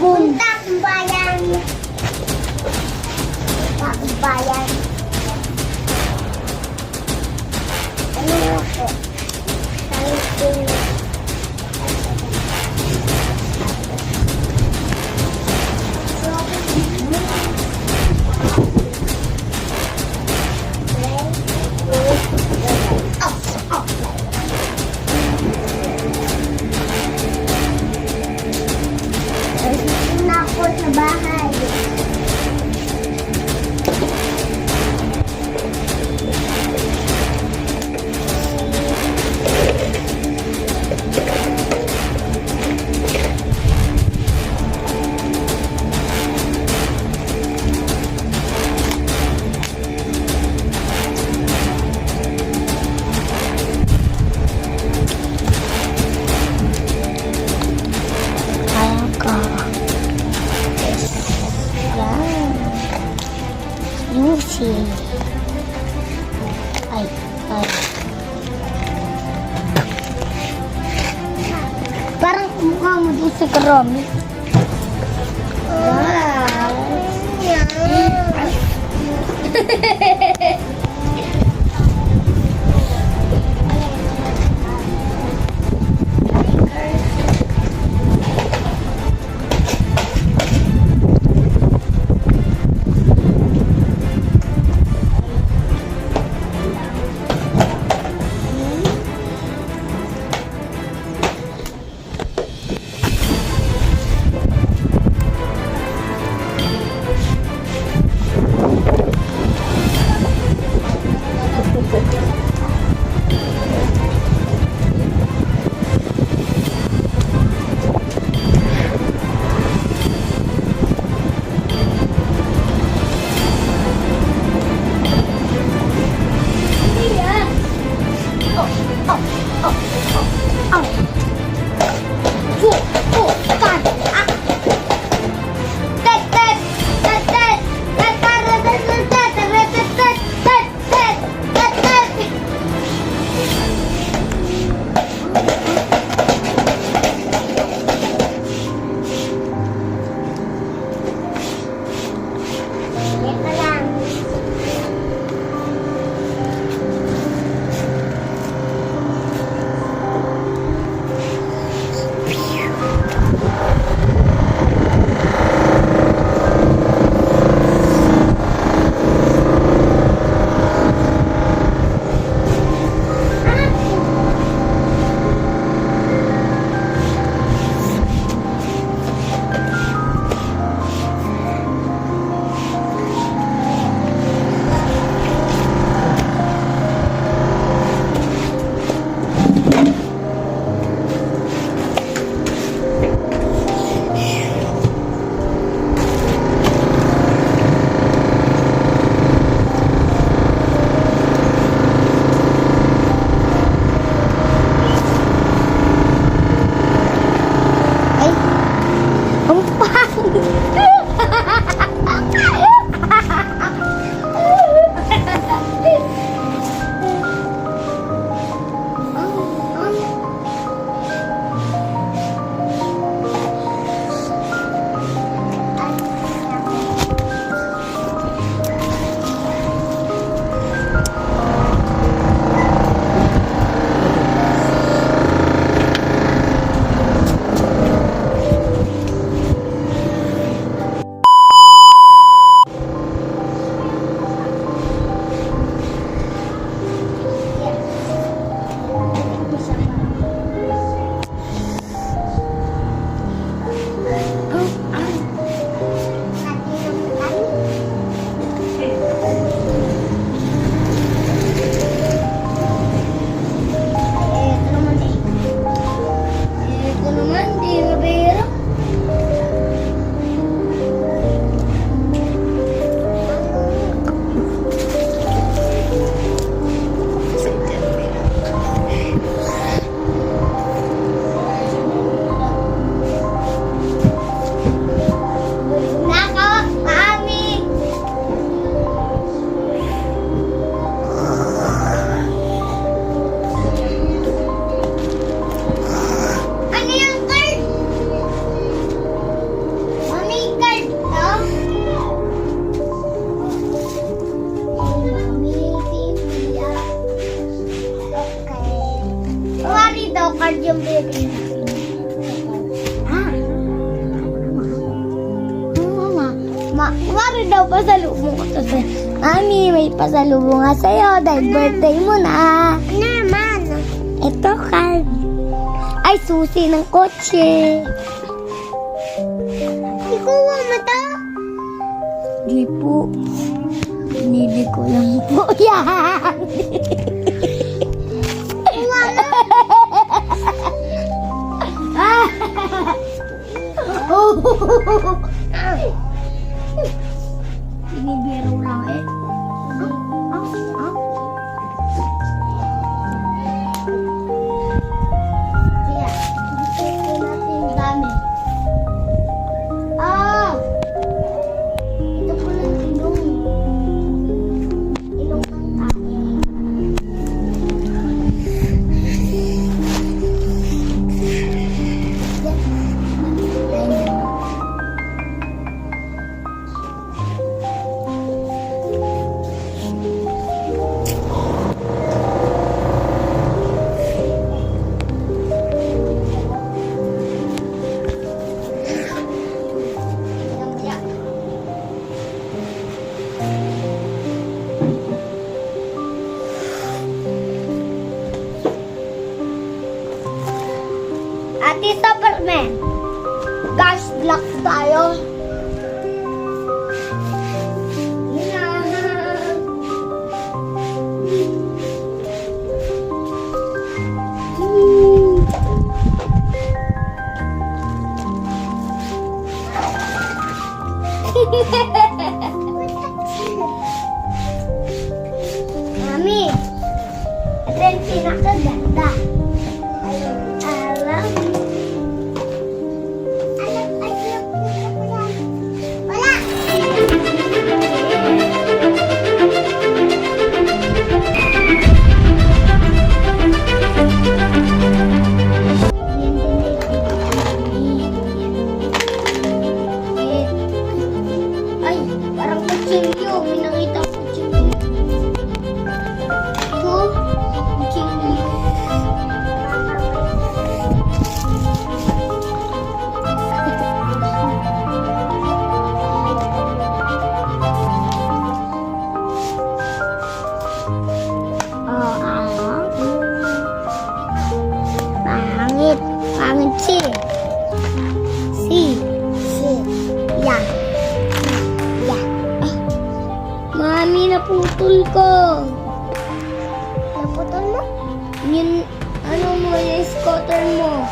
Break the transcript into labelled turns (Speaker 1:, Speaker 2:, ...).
Speaker 1: Punta sa bayan. Bayan. Ano ako? Thank you. Ako sa bahay. Lucy. Ay. Parang mukha mo doon sa karami. Mari daw pasalubong ko to sa'yo. Mami, may pasalubong nga sa'yo dahil birthday mo na. Naman. Ito card. Ay, susi ng kotse. Ikuha mo to? Di po. Binili ko lang po yan. Ikuha mo. Binibiro lang eh. Kaya, ito natin yung dami. Ito po lang ilong. Ilong ng tao. Ate Superman, gas block tayo. Mami, ito yung pinakaganda. Alam. Wala. Ay, parang kutsilyo. May nakita ko kutsilyo. Ito, kutsilyo. Pangit. Pangit si. Yan. Yan. Mami, naputol ko. Naputol mo? Yun, ano mo, yung scooter mo.